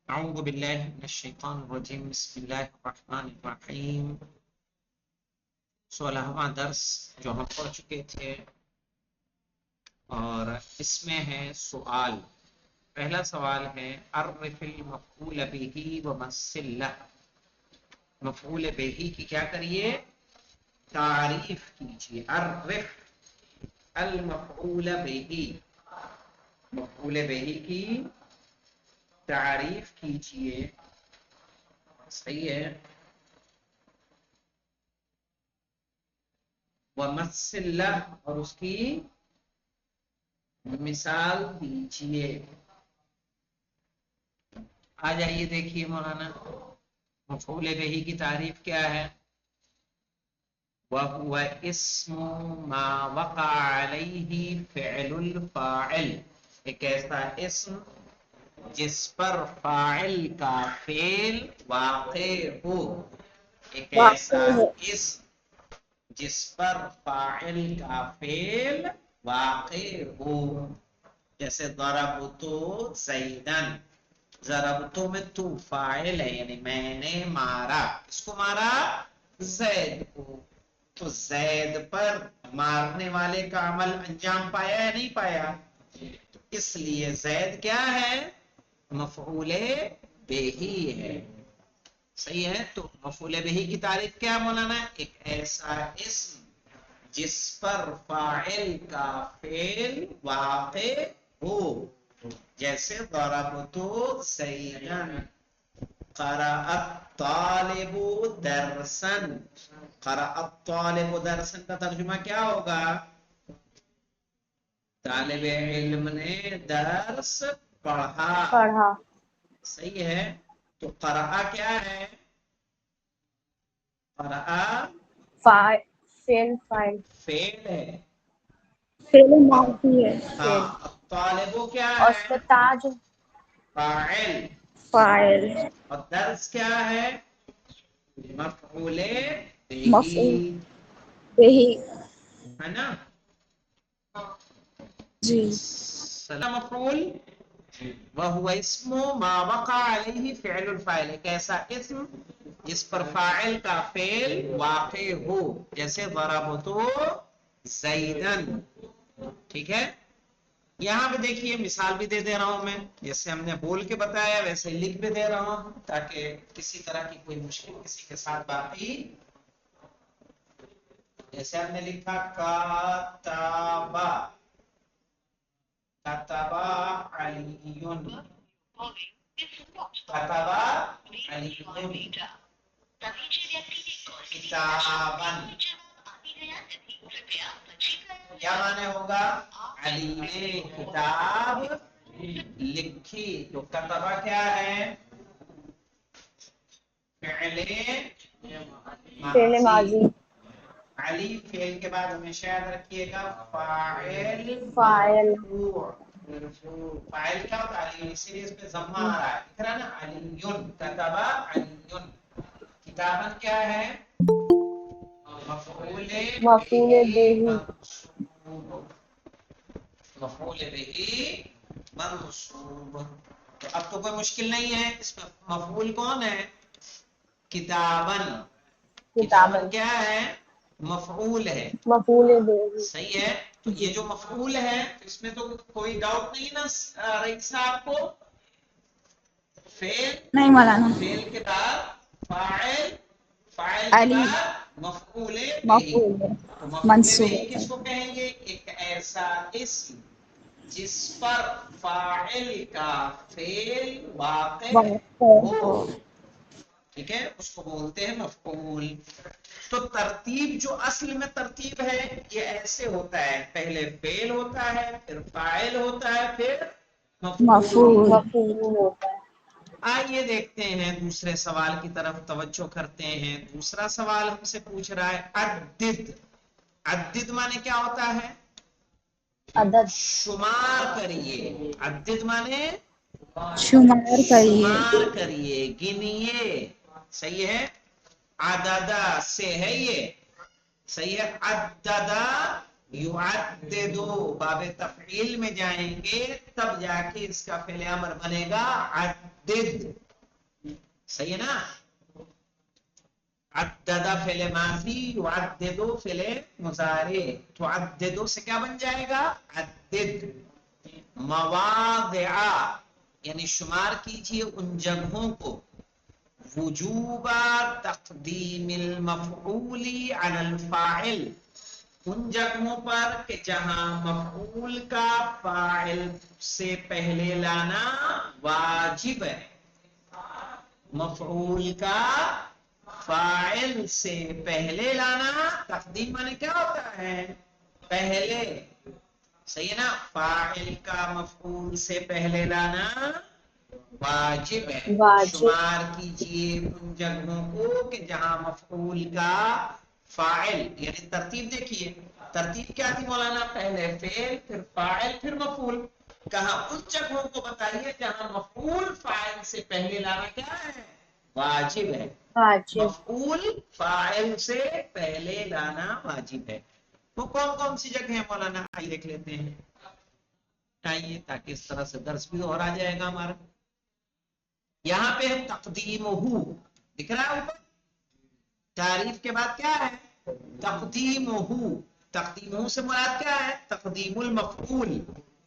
اعوذ باللہ من الشیطان الرجیم بسم اللہ الرحمن الرحیم 16واں درس جو ہم پڑھ چکے تھے، اور اس میں ہے سوال. پہلا سوال ہے عرف المفعول به ومثل له. مفعول به کی کیا کریے؟ تعریف کیجیے. عرف المفعول به، مفعول به کی تعریف کیجیے. صحیح ہے. ومثل له، اور اس کی مثال دیجیے. آ جائیے دیکھیے مولانا، مفعول به کی تعریف کیا ہے؟ وَهُوَ اسم ما وقع علیہ فعل الفاعل. ایک ایسا اسم جس پر فاعل کا فعل واقع ہو. ایک ایسا اسم جس پر فاعل کا فعل واقع ہو. جیسے ضربت زیدن، ضربتو میں تو فاعل ہے، یعنی میں نے مارا. کس کو مارا؟ زید کو. تو زید پر مارنے والے کا عمل انجام پایا یا نہیں پایا؟ تو اس لیے زید کیا ہے؟ مفعول بہی ہے. صحیح ہے. تو مفعول بہی کی تعریف کیا مولانا؟ ایک ایسا اسم جس پر فاعل کا فعل واقع ہو. جیسے ضربت زیدن، قرأ الطالب درسا. قرأ الطالب درسا کا ترجمہ کیا ہوگا؟ طالب علم نے درس پڑھا. صحیح ہے. تو قرأ کیا ہے؟ قرأ فعل ہے. ماضی ہے. ہاں. طالب کیا اور اس ہے؟ پہ تاج فاعل. فاعل. اور درس کیا ہے؟ مفعول مفعول بہی بہی. ہے نا. جی. سلام مفعول وهو اسم ما وقع علیہ فعل الفاعل. ایک ایسا اسم جس پر فاعل کا فعل واقع ہو. جیسے ضربت زیدن. ٹھیک ہے. یہاں پہ دیکھیے مثال بھی دے رہا ہوں میں، جیسے ہم نے بول کے بتایا ویسے لکھ بھی دے رہا ہوں تاکہ کسی طرح کی کوئی مشکل کسی کے ساتھ باقی. جیسے ہم نے لکھا کاتبا، کاتبا علیون، کاتبا علیون کتابن. کیا معنی ہوگا؟ علی نے کتاب لکھی. تو کتبہ کیا ہے؟ فعل فعل ماضی. ماضی. علی فعل کے بعد ہمیشہ یاد رکھیے گا فاعل فاعل. مرفوع. فاعل کیا ہوتا ہے؟ علی. اسی لیے اس پہ ضمہ آ رہا ہے. دکھ رہا ہے نا؟ علیون. کتبہ علیون. کتابن کیا ہے؟ مفعول مفعول بہ بہی. منصوب. مفعول بہ منصوب. تو اب تو کوئی مشکل نہیں ہے. اس میں مفعول کون ہے؟ کتابن. کتابن کیا ہے؟ مفعول ہے. مفعول بہی. صحیح ہے. تو یہ جو مفعول ہے اس میں تو کوئی ڈاؤٹ نہیں نا رئیس صاحب کو؟ فعل، نہیں مولانا. فعل کے بعد فاعل، فاعل کے علی بعد مفعول بہی. مفعول تو مفعول منصوب بہی ہوتا کس ہے. کو کہیں گے؟ ایک ایسا اسم جس پر فاعل کا فعل واقع ہو. ٹھیک ہے. اس کو بولتے ہیں مفعول. تو ترتیب جو اصل میں ترتیب ہے یہ ایسے ہوتا ہے، پہلے فعل ہوتا ہے، پھر فاعل ہوتا ہے، پھر مفعول. مفعول ہوتا ہے. آئیے دیکھتے ہیں دوسرے سوال کی طرف توجہ کرتے ہیں. دوسرا سوال ہم سے پوچھ رہا ہے عدد. عدد مانے کیا ہوتا ہے؟ عدد. شمار کریے. عدد مانے شمار کریے. شمار کریے، گنیے. صحیح ہے. عددہ سے ہے یہ. صحیح ہے. عددہ یعددو باب تفعیل میں جائیں گے تب جا کے اس کا فعل امر بنے گا عدد. صحیح ہے نا؟ عدد فعل ماضی، یعددو فعل مضارع. تعددو سے کیا بن جائے گا؟ عدد. مواضع یعنی شمار کیجئے ان جگہوں کو، وجوب تقدیم المفعول علی الفاعل، ان جگہوں پر کہ جہاں مفعول کا فاعل سے پہلے لانا واجب ہے. مفعول کا فاعل سے پہلے لانا، تقدیم مانے کیا ہوتا ہے؟ پہلے. صحیح ہے نا؟ فاعل کا مفعول سے پہلے لانا واجب ہے. واجب. شمار کیجئے ان جگہوں کو کہ جہاں مفعول کا فاعل، یعنی ترتیب دیکھیے، ترتیب کیا تھی مولانا؟ پہلے فعل، پھر فاعل، پھر مفعول. کہا ان جگہوں کو بتائیے جہاں مفعول فاعل سے پہلے لانا کیا ہے؟ واجب ہے. واجب. مفعول فاعل سے پہلے لانا واجب ہے. وہ کون کون سی جگہ ہیں مولانا؟ آئیے دیکھ لیتے ہیں. آئیے تاکہ اس طرح سے درس بھی اور آ جائے گا ہمارا. یہاں پہ تقدیمہ دکھ رہا ہے اوپر، تعریف کے بعد کیا ہے؟ تقدیمہ. تقدیمہ سے مراد کیا ہے؟ تقدیم المفعول.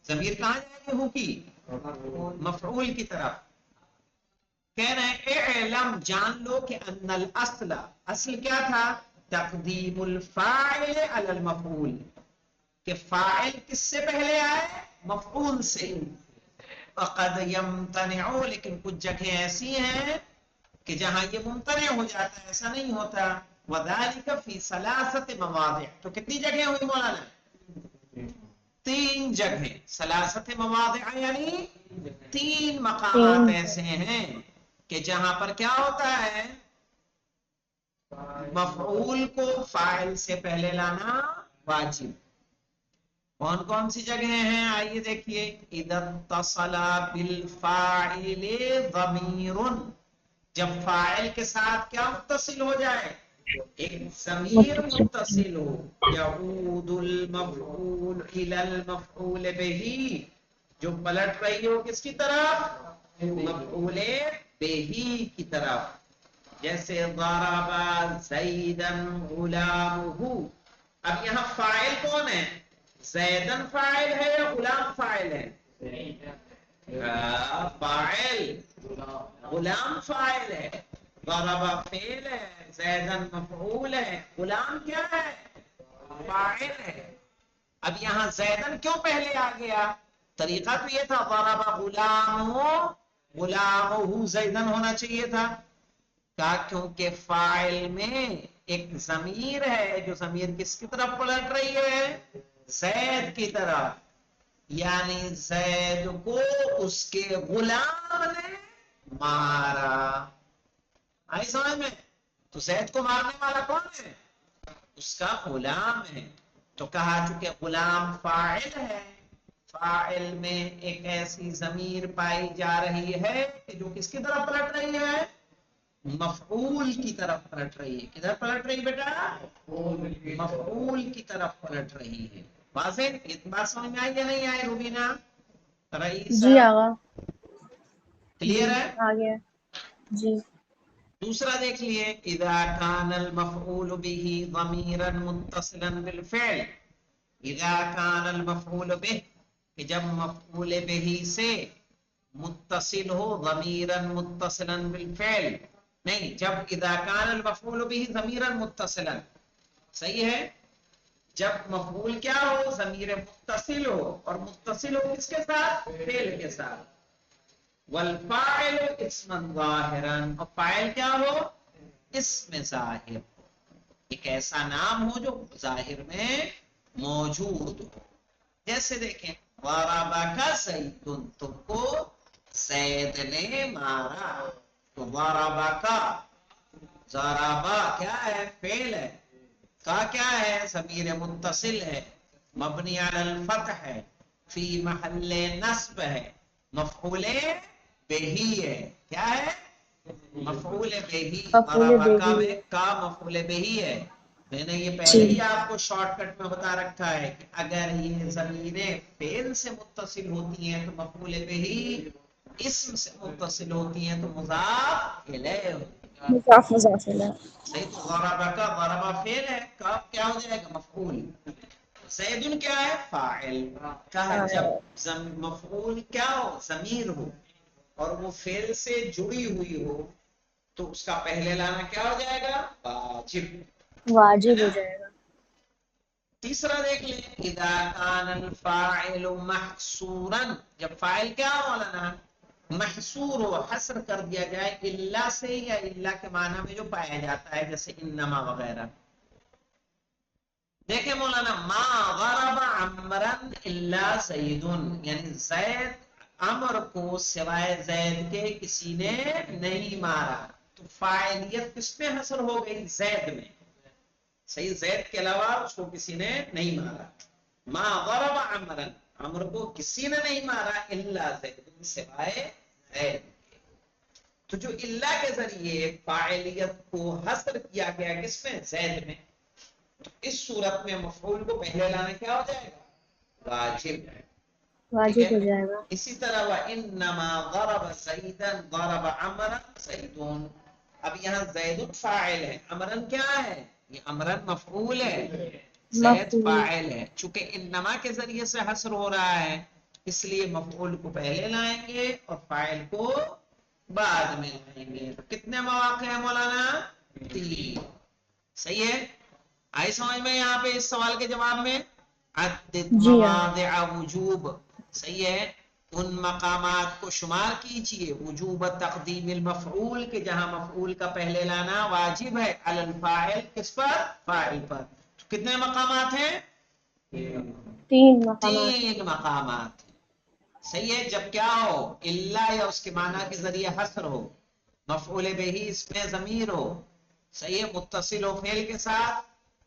ضمیر کہاں جائے گی؟ ہو کی مفعول کی طرف. کہہ رہے ہیں اعلم جان لو کہ ان الاصل، اصل کیا تھا؟ تقدیم الفاعل علی المفعول، کہ فاعل کس سے پہلے آئے؟ مفعول سے. وقد یمتنع، لیکن کچھ جگہیں ایسی ہیں کہ جہاں یہ ممتنع ہو جاتا ہے، ایسا نہیں ہوتا. وذالک فی ثلاثۃ مواضع. تو کتنی جگہیں ہوئی مولانا؟ 3 جگہیں. ثلاثۃ مواضع یعنی 3 مقامات 3. ایسے ہیں کہ جہاں پر کیا ہوتا ہے؟ مفعول کو فاعل سے پہلے لانا واجب. کون کون سی جگہیں ہیں؟ آئیے دیکھیے. اذا اتصل بالفاعل ضمیر، جب فاعل کے ساتھ کیا متصل ہو جائے؟ ایک ضمیر متصل. متصل ہو. یعود المفعول الی المفعول به، جو پلٹ رہی ہو کس کی طرف؟ مفعول به کی طرف. جیسے ضرب زیدا غلامہ. اب یہاں فاعل کون ہے؟ زیدن فاعل ہے یا غلام فاعل ہے؟ فاعل. غلام فاعل ہے. ضرب فعل ہے، زیدن مفعول ہے، غلام کیا ہے؟ فاعل ہے. اب یہاں زیدن کیوں پہلے آ گیا؟ طریقہ تو یہ تھا ضرب غلامہ، غلامہ زیدن ہونا چاہیے تھا. کہا کیونکہ فاعل میں ایک ضمیر ہے، جو ضمیر کس کی طرف پلٹ رہی ہے؟ زید کی طرف. یعنی زید کو اس کے غلام نے مارا. آئی سمجھ میں؟ تو زید کو مارنے والا کون ہے؟ اس کا غلام ہے. تو کہا چونکہ غلام فاعل ہے، فاعل میں ایک ایسی ضمیر پائی جا رہی ہے کہ جو کس کی طرف پلٹ رہی ہے؟ مفعول کی طرف پلٹ رہی ہے. کدھر پلٹ رہی بیٹا؟ مفعول کی طرف پلٹ رہی ہے. واضح؟ یہ بات سمجھ میں آئی یا نہیں آئی روبینہ رئیسہ؟ جی آغا. جی کلیئر ہے؟ آ گیا. جی. دوسرا دیکھ لیے. اذا كان المفعول به ضميرا متصلا بالفعل، اذا كان المفعول به، کہ جب مفعول به سے متصل ہو ضمیرا متصلا بالفعل، نہیں، جب اذا كان المفعول به ضمیرا متصلا، صحیح ہے، جب مفعول کیا ہو؟ ضمیر متصل ہو. اور متصل ہو کس کے ساتھ؟ فعل کے ساتھ. والفاعل اسما ظاہرا، اور فاعل کیا ہو؟ اسم ظاہر، ایک ایسا نام ہو جو ظاہر میں موجود ہو. جیسے دیکھیں ضربک زید، تم کو زید نے مارا. تو ضربک، ضربا کیا ہے؟ فعل ہے. کا کیا ہے؟ ضمیر متصل ہے، مبنی علی الفتح ہے، فی محل نصب ہے، مفعول بہی ہے. کیا ہے؟ مفعول بہی. مفعول ضربک بہ. میں کا مفعول بہی ہے. میں نے یہ پہلے ہی آپ کو شارٹ کٹ میں بتا رکھا ہے کہ اگر یہ ضمیریں فعل سے متصل ہوتی ہیں تو مفعول بہ، اسم سے متصل ہوتی ہیں تو مضاف الیہ ہوگا۔ مضاف مضاف الیہ۔ صحیح، تو ضربہ کا ضربہ فعل ہے، کاف کیا ہو جائے گا؟ مفعول۔ زیدن کیا ہے؟ فاعل۔ کہا جب مفعول کیا ہو؟ ضمیر ہو اور وہ فعل سے جڑی ہوئی ہو تو اس کا پہلے لانا کیا ہو جائے گا؟ واجب، ہے واجب نا؟ ہو جائے گا۔ تیسرا دیکھ لیں، اذا کان الفاعل محصورا، جب فاعل کیا ہو مولانا؟ محصور ہو، حصر کر دیا جائے الا سے یا الا کے معنی میں جو پایا جاتا ہے جیسے انما وغیرہ۔ دیکھیں مولانا، ما ضرب عمرا الا زید، یعنی زید عمر کو سوائے زید کے کسی نے نہیں مارا، تو فاعلیت کس میں حصر ہو گئی؟ زید میں۔ صحیح، زید کے علاوہ اس کو کسی نے نہیں مارا۔ ما ضرب عمرا، عمر کو کسی نے نہیں مارا الا زید، سوائے زید کے۔ تو جو الا کے ذریعے فاعلیت کو حصر کیا گیا کس میں؟ زید میں، تو اس صورت میں مفعول کو پہلے لانا کیا ہو جائے گا؟ واجب ہے۔ ٹھیک واجب ہے، ہو جائے گا۔ اسی طرح وَإِنَّمَا ضَرَبَ زَيْدًا ضَرَبَ عَمْرًا زَيْدٌ، اب یہاں زید فاعل ہے، عمرن کیا ہے؟ یہ عمرن مفعول ہے، زید مفعول۔ فاعل ہے۔ چونکہ انما کے ذریعے سے حصر ہو رہا ہے اس لیے مفعول کو پہلے لائیں گے اور فاعل کو بعد میں لائیں گے۔ تو کتنے مواقع ہیں مولانا؟ 3۔ صحیح ہے، آئی سمجھ میں یہاں پہ اس سوال کے جواب میں؟ عدد جی ہاں۔ مواضع وجوب، صحیح ہے، ان مقامات کو شمار کیجئے وجوب تقدیم المفعول کے جہاں مفعول کا پہلے لانا واجب ہے، علی الفاعل، کس پر؟ فاعل پر۔ تو کتنے مقامات ہیں؟ 3 مقامات۔ 3 مقامات۔ صحیح ہے، جب کیا ہو؟ الا یا اس کے معنی کے ذریعے حصر ہو، مفعول بہ اس میں ضمیر ہو، صحیح ہے، متصل ہو فعل کے ساتھ،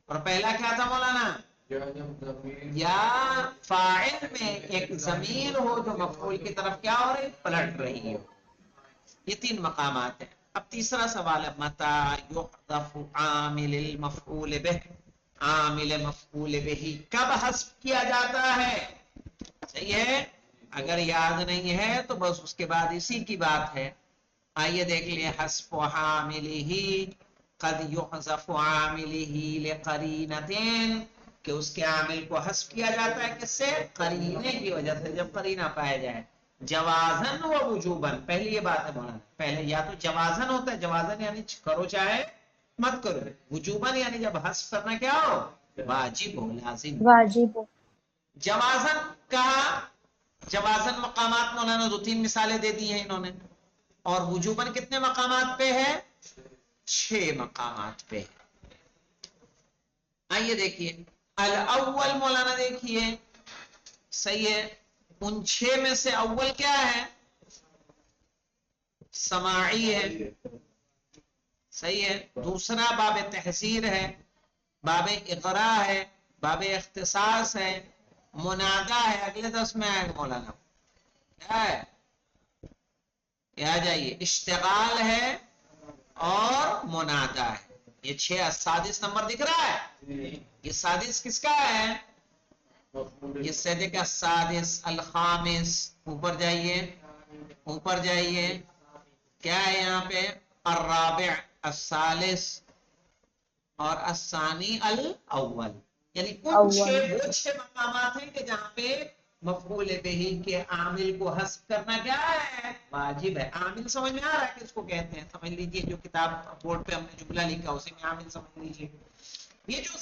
اور پہلا کیا تھا مولانا؟ یا فاعل میں ایک ضمیر ہو جو مفعول کی طرف کیا ہو رہی؟ پلٹ رہی ہو۔ یہ 3 مقامات ہیں۔ اب تیسرا سوال ہے، متى يحذف عامل المفعول به، عامل مفعول به کب حذف کیا جاتا ہے؟ صحیح ہے، اگر یاد نہیں ہے تو بس اس کے بعد اسی کی بات ہے۔ آئیے دیکھ لیں، حذف عاملہ، قد یحذف عاملہ لقرینتین، کہ اس کے عامل کو حذف کیا جاتا ہے کس سے؟ قرینے کی وجہ سے، جب قرینہ پایا جائے۔ جوازن و وجوبن، پہلی یہ بات ہے مولانا، پہلے یا تو جوازن ہوتا ہے، جوازن یعنی کرو چاہے مت کرو، وجوبن یعنی جب حذف کرنا کیا ہو؟ واجب ہو، لازم۔ واجب ہو۔ جوازن کا، جوازن مقامات مولانا 2-3 مثالیں دے دی ہیں انہوں نے، اور وجوبن کتنے مقامات پہ ہے؟ 6 مقامات پہ۔ آئیے دیکھیے، الاول مولانا دیکھیے، صحیح ہے، ان 6 میں سے اول کیا ہے؟ سماعی ہے، صحیح ہے، دوسرا باب تحذیر ہے، باب اقرا ہے، باب اختصاص ہے، منادا ہے، اگلے 10 میں آئے گا مولانا، کیا ہے؟ یہ آ جائیے، اشتغال ہے اور منادا ہے۔ یہ 6 سادس نمبر دکھ رہا ہے؟ یہ سادس کس کا ہے؟ یہ سیدے کا سادس، الخامس، اوپر جائیے، اوپر جائیے، کیا ہے یہاں پہ؟ الرابع، الثالث اور الثانی الاول، یعنی کل 6 اول۔ وہ 6 مقامات ہیں کہ جہاں پہ مفعول بہ کے عامل کو حذف کرنا کیا ہے؟ واجب ہے۔ عامل سمجھ میں آ رہا ہے کہ اس کو کہتے ہیں؟ سمجھ لیجئے، جو کتاب بورڈ پہ ہم نے جملہ لکھا اسی میں عامل سمجھ لیجئے۔ یہ جو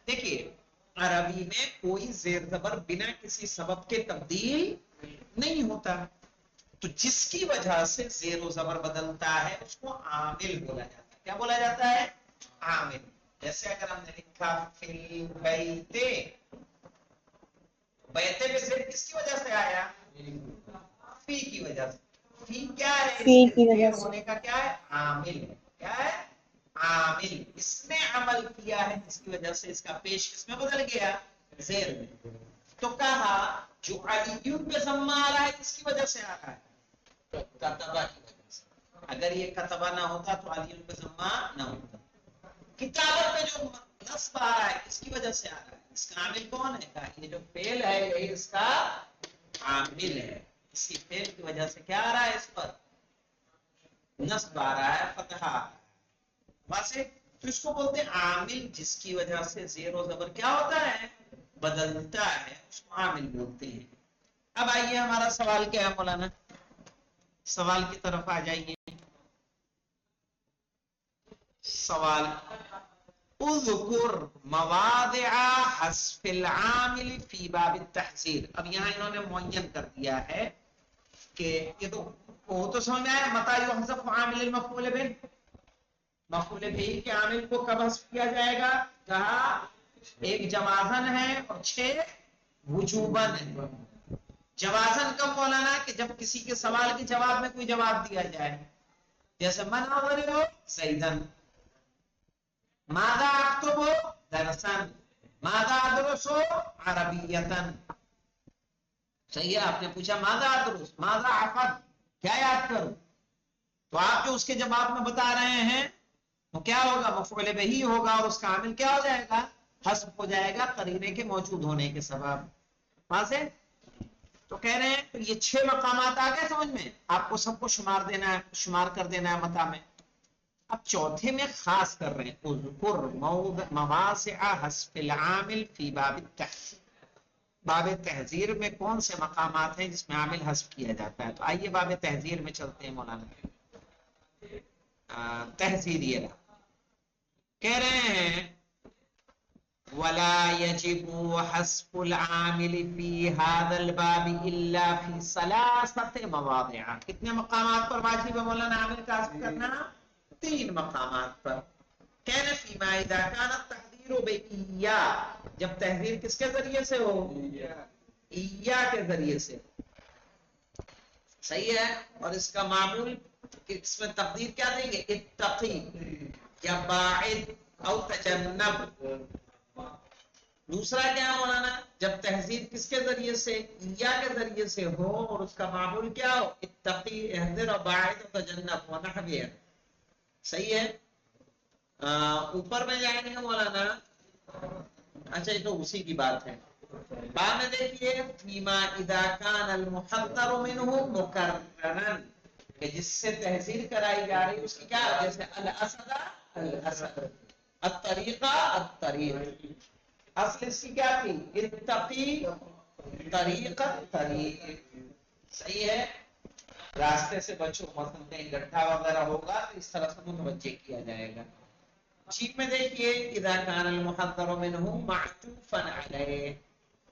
دیکھیے، عربی میں کوئی زیر زبر بنا کسی سبب کے تبدیل نہیں ہوتا، تو جس کی وجہ سے زیر و زبر بدلتا ہے اس کو عامل بولا جاتا ہے۔ کیا بولا جاتا ہے؟ عامل۔ جیسے اگر ہم نے لکھا فی البیت، بیتے پہ زیر کس کی وجہ سے آیا؟ فی کی وجہ سے۔ فی کیا ہے؟ اس فی کے کی وجہ زیر سے۔ ہونے کا کیا ہے؟ عامل ہے۔ کیا ہے؟ عامل۔ اس نے عمل کیا ہے جس کی وجہ سے اس کا پیش کس میں بدل گیا؟ زیر میں۔ تو کہا جو علیون پہ ضمہ آ رہا ہے کس کی وجہ سے آ رہا ہے؟ کتبہ کی وجہ سے۔ اگر یہ کتبہ نہ ہوتا تو علیون پہ ضمہ نہ ہوتا۔ کتابت میں جو نصب آ رہا ہے کس کی وجہ سے آ رہا ہے؟ اس کا عامل کون ہے؟ کہا یہ جو فعل ہے یہی اس کا عامل ہے، اسی فعل کی وجہ سے کیا آ رہا ہے؟ اس پر نصب آ رہا ہے، فتحہ آ رہا ہے، واسے تو اس کو بولتے ہیں عامل، جس کی وجہ سے زیر و زبر کیا ہوتا ہے؟ بدلتا ہے، اس کو عامل بولتے ہیں۔ اب آئیے ہمارا سوال کیا ہے مولانا، سوال کی طرف آ جائیے۔ سوال اذکر مواضع حذف العامل فی باب التحذیر۔ اب یہاں انہوں نے معین کر دیا ہے کہ یہ تو وہ تو سمجھ میں آیا، متی یحذف عامل المفعول به، مفعول به کے عامل کو کب حذف کیا جائے گا؟ کہا ایک جوازن ہے اور 6 وجوبن ہے۔ جوازن کب مولانا؟ کہ جب کسی کے سوال کے جواب میں کوئی جواب دیا جائے، جیسے من اضرب زیدن، ماذا اکتب درسن، ماذا ادرس عربیتن۔ صحیح ہے، آپ نے پوچھا ماذا ادرس، ماذا احفظ، کیا یاد کروں؟ تو آپ جو اس کے جواب میں بتا رہے ہیں تو کیا ہوگا؟ مفعول به ہوگا، اور اس کا عامل کیا ہو جائے گا؟ حذف ہو جائے گا قرینے کے موجود ہونے کے سبب۔ وہاں سے تو کہہ رہے ہیں یہ 6 مقامات آ گئے سمجھ میں، آپ کو سب کو شمار کر دینا ہے متا میں۔ اب چوتھے میں خاص کر رہے ہیں اذکر مواضع حذف العامل فی باب التحذیر، باب تحذیر میں کون سے مقامات ہیں جس میں عامل حذف کیا جاتا ہے؟ تو آئیے باب تحذیر میں چلتے ہیں مولانا۔ تحذیر یہ کہہ رہے ہیں ولا يجب حذف العامل في هذا الباب الا في 3 مواضع۔ کتنے مقامات پر واجب ہے مولانا عامل کا حذف کرنا؟ 3 مقامات پر۔ کہنا فيما اذا كان التحذير بإيا، جب تحذير کس کے ذریعے سے ہو؟ ایا کے ذریعے سے۔ صحیح ہے، اور اس کا معمول اس میں تقدیر کیا دیں گے؟ اتقی یا باعد او تجنب۔ دوسرا کیا مولانا؟ جب تہذیب کس کے ذریعے سے؟ یا کے ذریعے سے ہو، اور اس کا معمول کیا ہو؟ اتقی، احذر و باعد و تجنب و نحویہ۔ صحیح ہے، اوپر میں جائیں گے مولانا۔ اچھا یہ تو اسی کی بات ہے۔ بعد میں دیکھیے فیما اذا کان المحذر منه مکررا، کہ جس سے تحذیر کرائی جا رہی اس کی کیا؟ جیسے الاسد الاسد، الطریقہ الطریق، اصل اس کی کیا تھی؟ اتقی طریق الطریق۔ صحیح ہے، راستے سے بچو، مثلا کہیں گڈھا وغیرہ ہوگا تو اس طرح سے متوجہ کیا جائے گا۔ ٹھیک میں دیکھیے اذا کان المحذر منه معطوفا علیہ،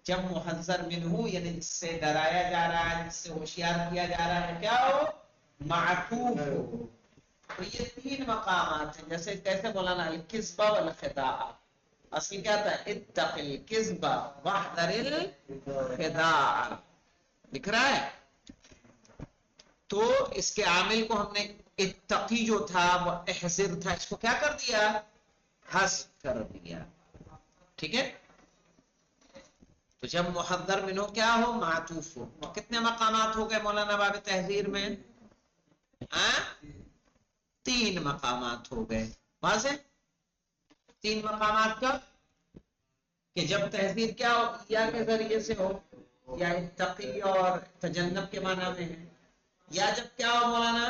جب محذر منہ یعنی جس سے ڈرایا جا رہا ہے، جس سے ہوشیار کیا جا رہا ہے، کیا ہو؟ معطوف ہو۔ تو یہ 3 مقامات ہیں۔ جیسے کیسے مولانا؟ الکذب والخداع، اصل کیا تھا؟ اتق الکذب واحذر الخداع، لکھ رہا ہے۔ تو اس کے عامل کو ہم نے اتقی جو تھا وہ احذر تھا، اس کو کیا کر دیا؟ حذف کر دیا۔ ٹھیک ہے، تو جب محذر منو کیا ہو؟ معطوف ہو۔ کتنے مقامات ہو گئے مولانا باب تحذیر میں؟ 3 مقامات ہو گئے۔ واضح؟ 3 مقامات کا کہ جب تحذیر کیا ہو؟ یا کے ذریعے سے ہو، یا اتقی اور تجنب کے معنی میں ہے، یا جب کیا ہو مولانا؟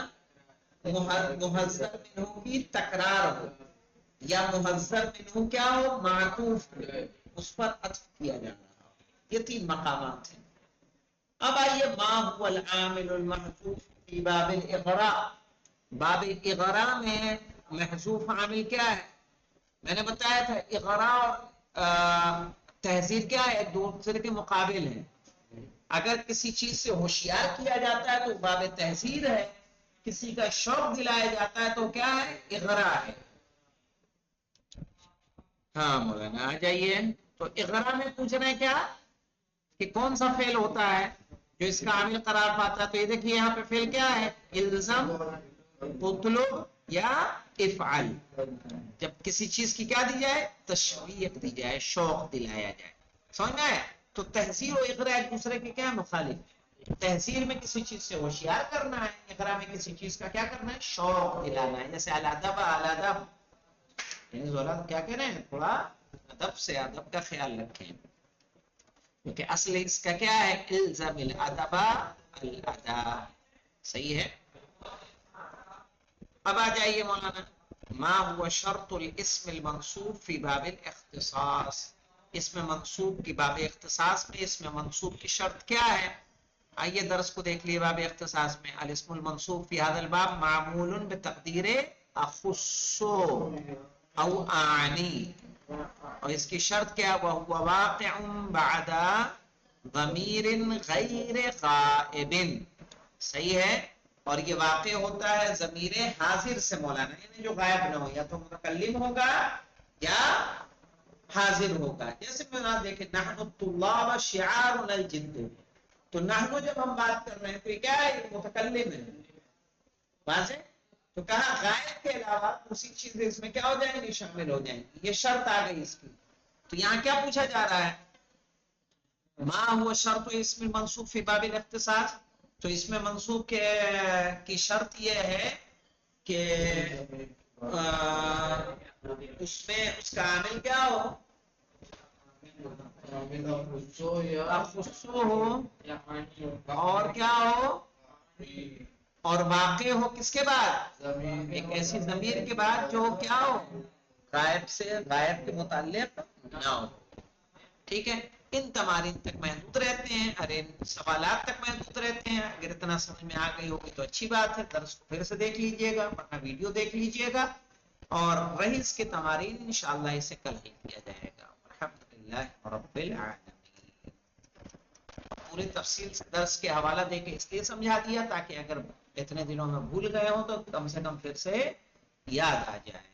محذر منہ کی تکرار ہو، یا محذر منہ کیا ہو؟ معطوف ہو، اس پر عطف کیا جانا۔ یہ 3 مقامات ہیں۔ اب آئیے ما هو العامل المحذوف فی باب الاغراء، باب اغراء میں محذوف عامل کیا ہے؟ میں نے بتایا تھا اغراء اور تحذیر کیا ہے؟ ایک دوسرے کے مقابل ہیں۔ اگر کسی چیز سے ہوشیار کیا جاتا ہے تو باب تحذیر ہے، کسی کا شوق دلایا جاتا ہے تو کیا ہے؟ اغراء ہے۔ ہاں مولانا آ جائیے۔ تو اغراء میں پوچھ رہے ہیں کیا کہ کون سا فعل ہوتا ہے جو اس کا عامل قرار پاتا ہے؟ تو یہ دیکھیے یہاں پہ فعل کیا ہے؟ الزم، اطلب یا افعل۔ جب کسی چیز کی کیا دی جائے؟ تشویق دی جائے، شوق دلایا جائے۔ سمجھ میں آیا؟ تو تحذیر و اغراء ایک دوسرے کے کیا مخالف؟ تحذیر میں کسی چیز سے ہوشیار کرنا ہے، اغراء میں کسی چیز کا کیا کرنا ہے؟ شوق دلانا ہے۔ جیسے الادب الادب، یعنی زولاد کیا کہہ رہے ہیں، تھوڑا ادب سے، ادب کا خیال رکھیں، کیونکہ اصل اس کا کیا ہے، الزم الادب الادا. صحیح ہے. اب آ جائیے مولانا، ما هو شرط الاسم المنصوب فی باب الاختصاص. اسم منصوب کی باب اختصاص میں اسم منصوب کی شرط کیا ہے؟ آئیے درس کو دیکھ لیے. باب اختصاص میں الاسم المنصوب فی هذا الباب معمول بتقدیر اخص او اعنی، اور اس کی شرط کیا، وهو واقع بعد ضمیر غیر غائب. صحیح ہے. اور یہ واقع ہوتا ہے ضمیر حاضر سے مولانا، یعنی جو غائب نہ ہو، یا تو متکلم ہوگا یا حاضر ہوگا. جیسے میں دیکھیں نحن الطلاب شعارنا الجد، تو نحن جب ہم بات کر رہے ہیں تو یہ کیا ہے، یہ متکلم ہے. واضح. تو کہا غائب کے علاوہ دوسری چیزیں اس میں کیا ہو جائیں گی، شامل ہو جائیں گی. یہ شرط آ گئی اس کی. تو یہاں کیا پوچھا جا رہا ہے، ما هو شرط اسم المنصوب فی باب الاختصاص. تو اس میں منصوب کی شرط یہ ہے کہ اس میں اس کا عامل کیا ہو، خصوص ہو، اور کیا ہو، اور واقع ہو کس کے بعد، ایک ایسی ضمیر کے بعد جو کیا ہو، غائب سے، غائب کے متعلق نہ ہو. ٹھیک ہے. ان تمارین تک محدود رہتے ہیں، ارے ان سوالات تک محدود رہتے ہیں. اگر اتنا سمجھ میں آ گئی ہوگی تو اچھی بات ہے، درس کو پھر سے دیکھ لیجئے گا، ورنہ ویڈیو دیکھ لیجئے گا. اور رہی اس کی تمارین انشاءاللہ اسے کل ہی کیا جائے گا. الحمدللہ رب العالمین. پوری تفصیل سے درس کے حوالہ دے کے اس لیے سمجھا دیا تاکہ اگر اتنے دنوں میں بھول گئے ہوں تو کم سے کم پھر سے یاد آ جائے.